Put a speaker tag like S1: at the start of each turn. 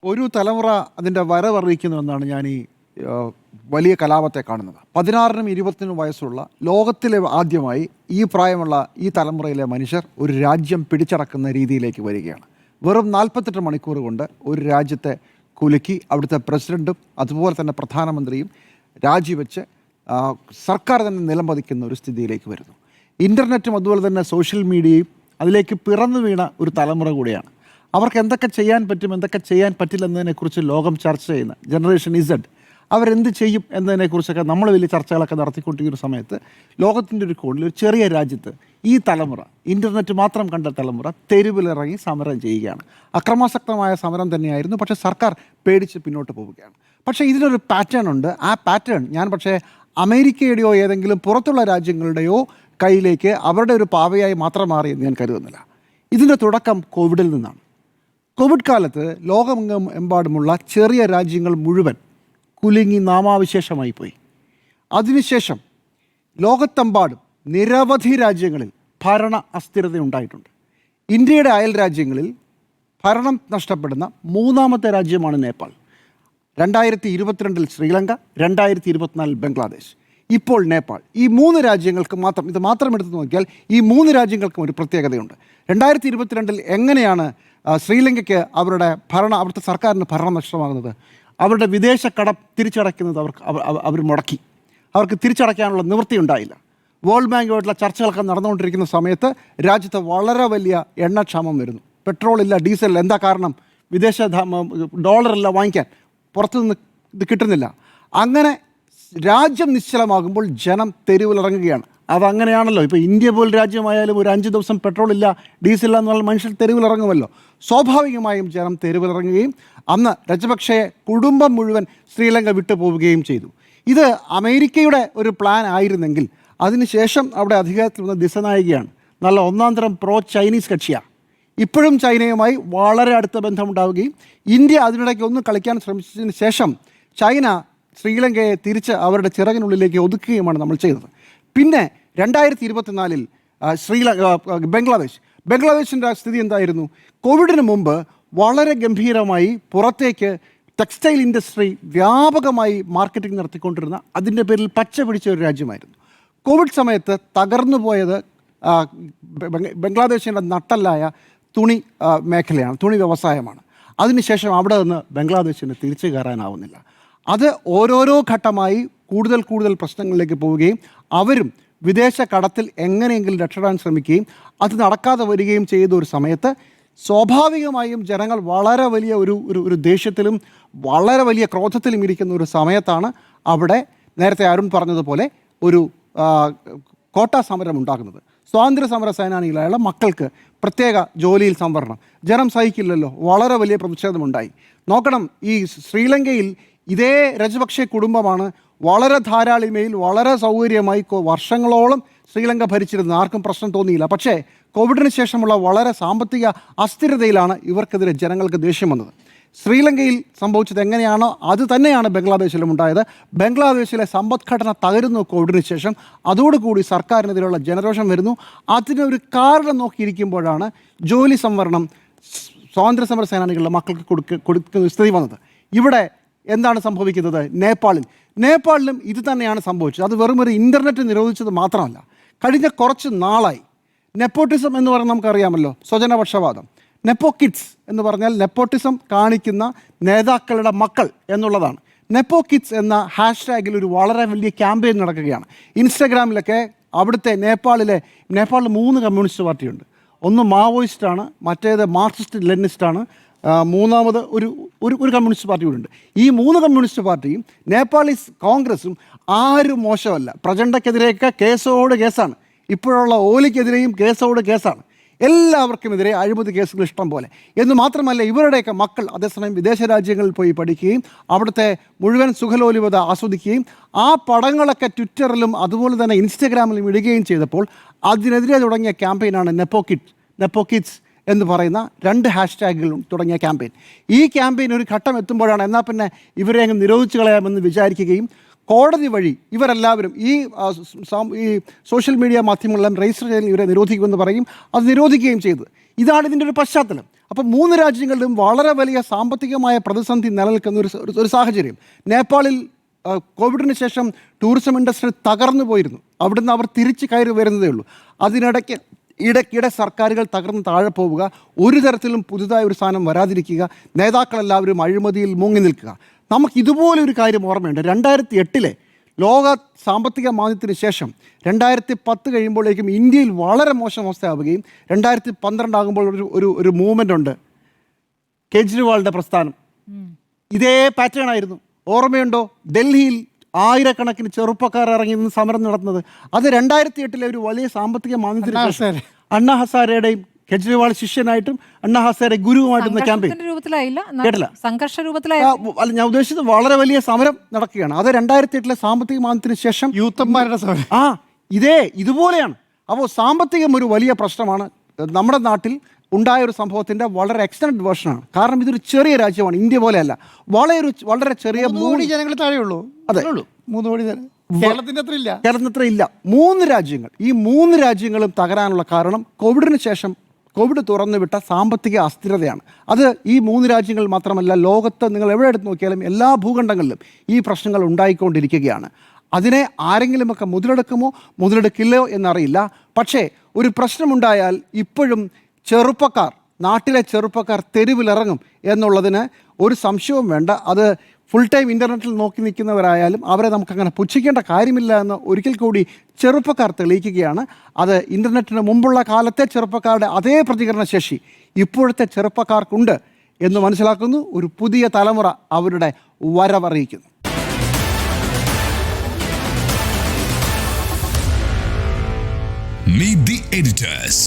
S1: ഒരു തലമുറ അതിൻ്റെ വരവറിയിക്കുന്നുവെന്നാണ് ഞാൻ ഈ വലിയ കലാപത്തെ കാണുന്നത്. 16നും 20നും വയസ്സുള്ള ലോകത്തിലെ ആദ്യമായി ഈ പ്രായമുള്ള ഈ തലമുറയിലെ മനുഷ്യർ ഒരു രാജ്യം പിടിച്ചടക്കുന്ന രീതിയിലേക്ക് വരികയാണ്. വെറും 48 മണിക്കൂർ കൊണ്ട് ഒരു രാജ്യത്തെ കുലുക്കി അവിടുത്തെ പ്രസിഡൻറ്റും അതുപോലെ തന്നെ പ്രധാനമന്ത്രിയും രാജിവെച്ച് സർക്കാർ തന്നെ നിലംപതിക്കുന്ന ഒരു സ്ഥിതിയിലേക്ക് വരുന്നു. ഇൻ്റർനെറ്റും അതുപോലെ തന്നെ സോഷ്യൽ മീഡിയയും അതിലേക്ക് പിറന്നു വീണ ഒരു തലമുറ കൂടിയാണ്. അവർക്ക് എന്തൊക്കെ ചെയ്യാൻ പറ്റും, എന്തൊക്കെ ചെയ്യാൻ പറ്റില്ല എന്നതിനെക്കുറിച്ച് ലോകം ചർച്ച ചെയ്യുന്ന ജനറേഷൻ ഇസഡ് അവരെന്ത് ചെയ്യും എന്നതിനെക്കുറിച്ചൊക്കെ നമ്മൾ വലിയ ചർച്ചകളൊക്കെ നടത്തിക്കൊണ്ടിരിക്കുന്ന സമയത്ത് ലോകത്തിൻ്റെ ഒരു കോണിൽ ഒരു ചെറിയ രാജ്യത്ത് ഈ തലമുറ, ഇൻ്റർനെറ്റ് മാത്രം കണ്ട തലമുറ തെരുവിലിറങ്ങി സമരം ചെയ്യുകയാണ്. അക്രമാസക്തമായ സമരം തന്നെയായിരുന്നു, പക്ഷേ സർക്കാർ പേടിച്ച് പിന്നോട്ട് പോവുകയാണ്. പക്ഷേ ഇതിനൊരു പാറ്റേൺ ഉണ്ട്. ആ പാറ്റേൺ ഞാൻ പക്ഷേ അമേരിക്കയുടെയോ ഏതെങ്കിലും പുറത്തുള്ള രാജ്യങ്ങളുടെയോ കയ്യിലേക്ക് അവരുടെ ഒരു പാവയായി മാത്രം മാറിയെന്ന് ഞാൻ കരുതുന്നില്ല. ഇതിൻ്റെ തുടക്കം കോവിഡിൽ നിന്നാണ്. കോവിഡ് കാലത്ത് ലോകമെമ്പാടുമുള്ള ചെറിയ രാജ്യങ്ങൾ മുഴുവൻ കുലുങ്ങി നാമാവിശേഷമായി പോയി. അതിനുശേഷം ലോകത്തെമ്പാടും നിരവധി രാജ്യങ്ങളിൽ ഭരണ അസ്ഥിരത ഉണ്ടായിട്ടുണ്ട്. ഇന്ത്യയുടെ അയൽ രാജ്യങ്ങളിൽ ഭരണം നഷ്ടപ്പെടുന്ന മൂന്നാമത്തെ രാജ്യമാണ് നേപ്പാൾ. 2022 ശ്രീലങ്ക, 2024 ബംഗ്ലാദേശ്, ഇപ്പോൾ നേപ്പാൾ. ഈ മൂന്ന് രാജ്യങ്ങൾക്ക് മാത്രം, ഇത് മാത്രം എടുത്തു നോക്കിയാൽ ഈ മൂന്ന് രാജ്യങ്ങൾക്കും ഒരു പ്രത്യേകതയുണ്ട്. 2022 എങ്ങനെയാണ് ശ്രീലങ്കയ്ക്ക് അവിടുത്തെ സർക്കാരിന് ഭരണം നഷ്ടമാകുന്നത്? അവരുടെ വിദേശ കടം തിരിച്ചടയ്ക്കുന്നത് അവർ മുടക്കി. അവർക്ക് തിരിച്ചടയ്ക്കാനുള്ള നിവൃത്തി ഉണ്ടായില്ല. വേൾഡ് ബാങ്കുമായിട്ടുള്ള ചർച്ചകളൊക്കെ നടന്നുകൊണ്ടിരിക്കുന്ന സമയത്ത് രാജ്യത്ത് വളരെ വലിയ എണ്ണക്ഷാമം വരുന്നു. പെട്രോളില്ല, ഡീസലില്ല. എന്താ കാരണം? വിദേശ ഡോളറില്ല വാങ്ങിക്കാൻ, പുറത്തുനിന്ന് ഇത് കിട്ടുന്നില്ല. അങ്ങനെ രാജ്യം നിശ്ചലമാകുമ്പോൾ ജനം തെരുവിലിറങ്ങുകയാണ്. അതങ്ങനെയാണല്ലോ. ഇപ്പോൾ ഇന്ത്യ പോലെ രാജ്യമായാലും ഒരു 5 ദിവസം പെട്രോൾ ഇല്ല, ഡീസലില്ല എന്ന് പറഞ്ഞാൽ മനുഷ്യർ തെരുവിലിറങ്ങുമല്ലോ. സ്വാഭാവികമായും ജനം തെരുവിലിറങ്ങുകയും അന്ന് രജപക്ഷയെ കുടുംബം മുഴുവൻ ശ്രീലങ്ക വിട്ടു പോവുകയും ചെയ്തു. ഇത് അമേരിക്കയുടെ ഒരു പ്ലാൻ ആയിരുന്നെങ്കിൽ അതിനുശേഷം അവിടെ അധികാരത്തിൽ വന്ന ദിസനായികയാണ്. നല്ല ഒന്നാം തരം പ്രോ ചൈനീസ് കക്ഷിയാണ്. ഇപ്പോഴും ചൈനയുമായി വളരെ അടുത്ത ബന്ധമുണ്ടാവുകയും ഇന്ത്യ അതിനിടയ്ക്ക് ഒന്ന് കളിക്കാൻ ശ്രമിച്ചതിന് ശേഷം ചൈന ശ്രീലങ്കയെ തിരിച്ച് അവരുടെ ചിറകിനുള്ളിലേക്ക് ഒതുക്കുകയുമാണ് നമ്മൾ ചെയ്തത്. പിന്നെ 2024 ബംഗ്ലാദേശിൻ്റെ സ്ഥിതി എന്തായിരുന്നു? കോവിഡിന് മുമ്പ് വളരെ ഗംഭീരമായി പുറത്തേക്ക് ടെക്സ്റ്റൈൽ ഇൻഡസ്ട്രി വ്യാപകമായി മാർക്കറ്റിംഗ് നടത്തിക്കൊണ്ടിരുന്ന, അതിൻ്റെ പേരിൽ പച്ച പിടിച്ച ഒരു രാജ്യമായിരുന്നു. കോവിഡ് സമയത്ത് തകർന്നു പോയത് ബംഗ്ലാദേശിൻ്റെ നട്ടല്ലായ തുണി മേഖലയാണ്, തുണി വ്യവസായമാണ്. അതിനുശേഷം അവിടെ നിന്ന് ബംഗ്ലാദേശിന് തിരിച്ചു കയറാനാവുന്നില്ല. അത് ഓരോരോ ഘട്ടമായി കൂടുതൽ പ്രശ്നങ്ങളിലേക്ക് പോവുകയും അവരും വിദേശ കടത്തിൽ എങ്ങനെയെങ്കിലും രക്ഷപ്പെടാൻ ശ്രമിക്കുകയും അത് നടക്കാതെ വരികയും ചെയ്ത ഒരു സമയത്ത് സ്വാഭാവികമായും ജനങ്ങൾ വളരെ വലിയ ഒരു ദേഷ്യത്തിലും വളരെ വലിയ ക്രോധത്തിലും ഇരിക്കുന്ന ഒരു സമയത്താണ് അവിടെ നേരത്തെ അരുൺ പറഞ്ഞതുപോലെ ഒരു കോട്ടാ സമരം ഉണ്ടാകുന്നത്. സ്വാതന്ത്ര്യ സമര സേനാനികളായുള്ള മക്കൾക്ക് പ്രത്യേക ജോലിയിൽ സംവരണം. ജനം സഹിക്കില്ലല്ലോ, വളരെ വലിയ പ്രതിഷേധമുണ്ടായി. നോക്കണം, ഈ ശ്രീലങ്കയിൽ ഇതേ രജപക്ഷെ കുടുംബമാണ് വളരെ ധാരാളിമയിൽ വളരെ സൗകര്യമായി വർഷങ്ങളോളം ശ്രീലങ്ക ഭരിച്ചിരുന്നത്. ആർക്കും പ്രശ്നം തോന്നിയില്ല. പക്ഷേ കോവിഡിന് ശേഷമുള്ള വളരെ സാമ്പത്തിക അസ്ഥിരതയിലാണ് ഇവർക്കെതിരെ ജനങ്ങൾക്ക് ദേഷ്യം വന്നത്. ശ്രീലങ്കയിൽ സംഭവിച്ചത് എങ്ങനെയാണോ അത് തന്നെയാണ് ബംഗ്ലാദേശിലും ഉണ്ടായത്. ബംഗ്ലാദേശിലെ സമ്പദ്ഘടന തകരുന്നു കോവിഡിന് ശേഷം. അതോടുകൂടി സർക്കാരിനെതിരെയുള്ള ജനരോഷം വരുന്നു. അതിനൊരു കാരണം നോക്കിയിരിക്കുമ്പോഴാണ് ജോലി സംവരണം സ്വാതന്ത്ര്യ സമര സേനാനികളുടെ മക്കൾക്ക് കൊടുക്കുന്ന സ്ഥിതി വന്നത്. ഇവിടെ എന്താണ് സംഭവിക്കുന്നത്? നേപ്പാളിലും ഇത് തന്നെയാണ് സംഭവിച്ചത്. അത് വെറും ഒരു ഇൻ്റർനെറ്റ് നിരോധിച്ചത് മാത്രമല്ല, കഴിഞ്ഞ കുറച്ച് നാളായി നെപ്പോട്ടിസം എന്ന് പറഞ്ഞാൽ നമുക്കറിയാമല്ലോ, സ്വജനപക്ഷപാതം. നെപ്പോ കിഡ്സ് എന്ന് പറഞ്ഞാൽ നെപ്പോട്ടിസം കാണിക്കുന്ന നേതാക്കളുടെ മക്കൾ എന്നുള്ളതാണ്. നെപ്പോ കിഡ്സ് എന്ന ഹാഷ്ടാഗിൽ ഒരു വളരെ വലിയ ക്യാമ്പയിൻ നടക്കുകയാണ്. ഇൻസ്റ്റഗ്രാമിലൊക്കെ അവിടുത്തെ നേപ്പാളിൽ 3 കമ്മ്യൂണിസ്റ്റ് പാർട്ടിയുണ്ട്. ഒന്ന് മാവോയിസ്റ്റാണ്, മറ്റേത് മാർക്സിസ്റ്റ് ലെനിനിസ്റ്റാണ്, മൂന്നാമത് ഒരു കമ്മ്യൂണിസ്റ്റ് പാർട്ടി കൂടെ ഉണ്ട്. ഈ 3 കമ്മ്യൂണിസ്റ്റ് പാർട്ടിയും നേപ്പാളീസ് കോൺഗ്രസും ആരും മോശമല്ല. പ്രചണ്ഡയ്ക്കെതിരെയൊക്കെ കേസോട് കേസാണ്. ഇപ്പോഴുള്ള ഓലിക്കെതിരെയും കേസോട് കേസാണ്. എല്ലാവർക്കുമെതിരെ അഴിമതി കേസുകൾ ഇഷ്ടം പോലെ. എന്ന് മാത്രമല്ല, ഇവരുടെയൊക്കെ മക്കൾ അതേസമയം വിദേശ രാജ്യങ്ങളിൽ പോയി പഠിക്കുകയും അവിടുത്തെ മുഴുവൻ സുഖലോലുപത ആസ്വദിക്കുകയും ആ പടങ്ങളൊക്കെ ട്വിറ്ററിലും അതുപോലെ തന്നെ ഇൻസ്റ്റഗ്രാമിലും ഇടുകയും ചെയ്തപ്പോൾ അതിനെതിരെ തുടങ്ങിയ ക്യാമ്പയിനാണ് നെപ്പോ കിഡ്സ് എന്ന് പറയുന്ന 2 ഹാഷ്ടാഗുകളും തുടങ്ങിയ ക്യാമ്പയിൻ. ഈ ക്യാമ്പയിൻ ഒരു ഘട്ടം എത്തുമ്പോഴാണ് എന്നാൽ പിന്നെ ഇവരെ അങ്ങ് നിരോധിച്ച് കളയാമെന്ന് വിചാരിക്കുകയും കോടതി വഴി ഇവരെല്ലാവരും ഈ സോഷ്യൽ മീഡിയ മാധ്യമങ്ങളെല്ലാം രജിസ്റ്റർ ചെയ്ത് ഇവരെ നിരോധിക്കുമെന്ന് പറയും. അത് നിരോധിക്കുകയും ചെയ്തത്. ഇതാണ് ഇതിൻ്റെ ഒരു പശ്ചാത്തലം. അപ്പോൾ 3 രാജ്യങ്ങളിലും വളരെ വലിയ സാമ്പത്തികമായ പ്രതിസന്ധി നിലനിൽക്കുന്ന ഒരു സാഹചര്യം. നേപ്പാളിൽ കോവിഡിന് ശേഷം ടൂറിസം ഇൻഡസ്ട്രി തകർന്നു പോയിരുന്നു. അവിടുന്ന് അവർ തിരിച്ച് കയറി വരുന്നതേ ഉള്ളൂ. ഇടയ്ക്കിടെ സർക്കാരുകൾ തകർന്ന് താഴെ പോവുക, ഒരു തരത്തിലും പുതുതായ ഒരു സാധനം വരാതിരിക്കുക, നേതാക്കളെല്ലാവരും അഴിമതിയിൽ മുങ്ങി നിൽക്കുക. നമുക്ക് ഇതുപോലെ ഒരു കാര്യം ഓർമ്മയുണ്ട്. 2008 ലോക സാമ്പത്തിക മാന്ദ്യത്തിന് ശേഷം 2010 കഴിയുമ്പോഴേക്കും ഇന്ത്യയിൽ വളരെ മോശം അവസ്ഥയാവുകയും 2012 ആകുമ്പോൾ ഒരു മൂവ്മെൻ്റ് ഉണ്ട്, കേജ്രിവാളിൻ്റെ പ്രസ്ഥാനം. ഇതേ പാറ്റേൺ ആയിരുന്നു. ഓർമ്മയുണ്ടോ? ഡൽഹിയിൽ ആയിരക്കണക്കിന് ചെറുപ്പക്കാർ ഇറങ്ങി നിന്ന് സമരം നടത്തുന്നത്. അത് 2008 ഒരു വലിയ സാമ്പത്തിക മാന്ദ്യത്തിന് ശേഷം അണ്ണാ ഹസാരെയുടെയും കെജ്രിവാൾ ശിഷ്യനായിട്ടും അണ്ണാ ഹസാരെ ഗുരുവുമായിട്ടും ക്യാമ്പയിൻ കേട്ടില്ല. അല്ല, ഞാൻ ഉദ്ദേശിച്ചത് വളരെ വലിയ സമരം നടക്കുകയാണ്. അത് 2008 സാമ്പത്തിക മാന്ദ്യത്തിന് ശേഷം
S2: യൂത്തന്മാരുടെ സമരം.
S1: ഇതുപോലെയാണ്. അപ്പോൾ സാമ്പത്തികം ഒരു വലിയ പ്രശ്നമാണ്. നമ്മുടെ നാട്ടിൽ ഉണ്ടായ ഒരു സംഭവത്തിൻ്റെ വളരെ എക്സ്റ്റൻഡ് വേർഷനാണ്. കാരണം ഇതൊരു ചെറിയ രാജ്യമാണ്, ഇന്ത്യ പോലെയല്ല. വളരെ ചെറിയ
S2: 3 കോടി ജനങ്ങൾ താഴെയുള്ളൂ.
S1: അതെ,
S2: 3 കോടി കേരളത്തിൻ്റെ അത്ര ഇല്ല.
S1: 3 രാജ്യങ്ങൾ. ഈ 3 രാജ്യങ്ങളും തകരാനുള്ള കാരണം കോവിഡ് തുറന്നുവിട്ട സാമ്പത്തിക അസ്ഥിരതയാണ്. അത് ഈ 3 രാജ്യങ്ങൾ മാത്രമല്ല, ലോകത്ത് നിങ്ങൾ എവിടെ എടുത്ത് നോക്കിയാലും എല്ലാ ഭൂഖണ്ഡങ്ങളിലും ഈ പ്രശ്നങ്ങൾ ഉണ്ടായിക്കൊണ്ടിരിക്കുകയാണ്. അതിനെ ആരെങ്കിലുമൊക്കെ മുതലെടുക്കില്ലയോ എന്നറിയില്ല. പക്ഷേ ഒരു പ്രശ്നമുണ്ടായാൽ ഇപ്പോഴും നാട്ടിലെ ചെറുപ്പക്കാർ തെരുവിലിറങ്ങും എന്നുള്ളതിന് ഒരു സംശയവും വേണ്ട. അത് ഫുൾ ടൈം ഇൻ്റർനെറ്റിൽ നോക്കി നിൽക്കുന്നവരായാലും അവരെ നമുക്കങ്ങനെ പുച്ഛിക്കേണ്ട കാര്യമില്ല എന്ന് ഒരിക്കൽ കൂടി ചെറുപ്പക്കാർ തെളിയിക്കുകയാണ്. അത് ഇൻ്റർനെറ്റിന് മുമ്പുള്ള കാലത്തെ ചെറുപ്പക്കാരുടെ അതേ പ്രതികരണ ശേഷി ഇപ്പോഴത്തെ ചെറുപ്പക്കാർക്കുണ്ട് എന്ന് മനസ്സിലാക്കുന്നു. ഒരു പുതിയ തലമുറ അവരുടെ വരവറിയിക്കുന്നു.
S3: Meet the editors.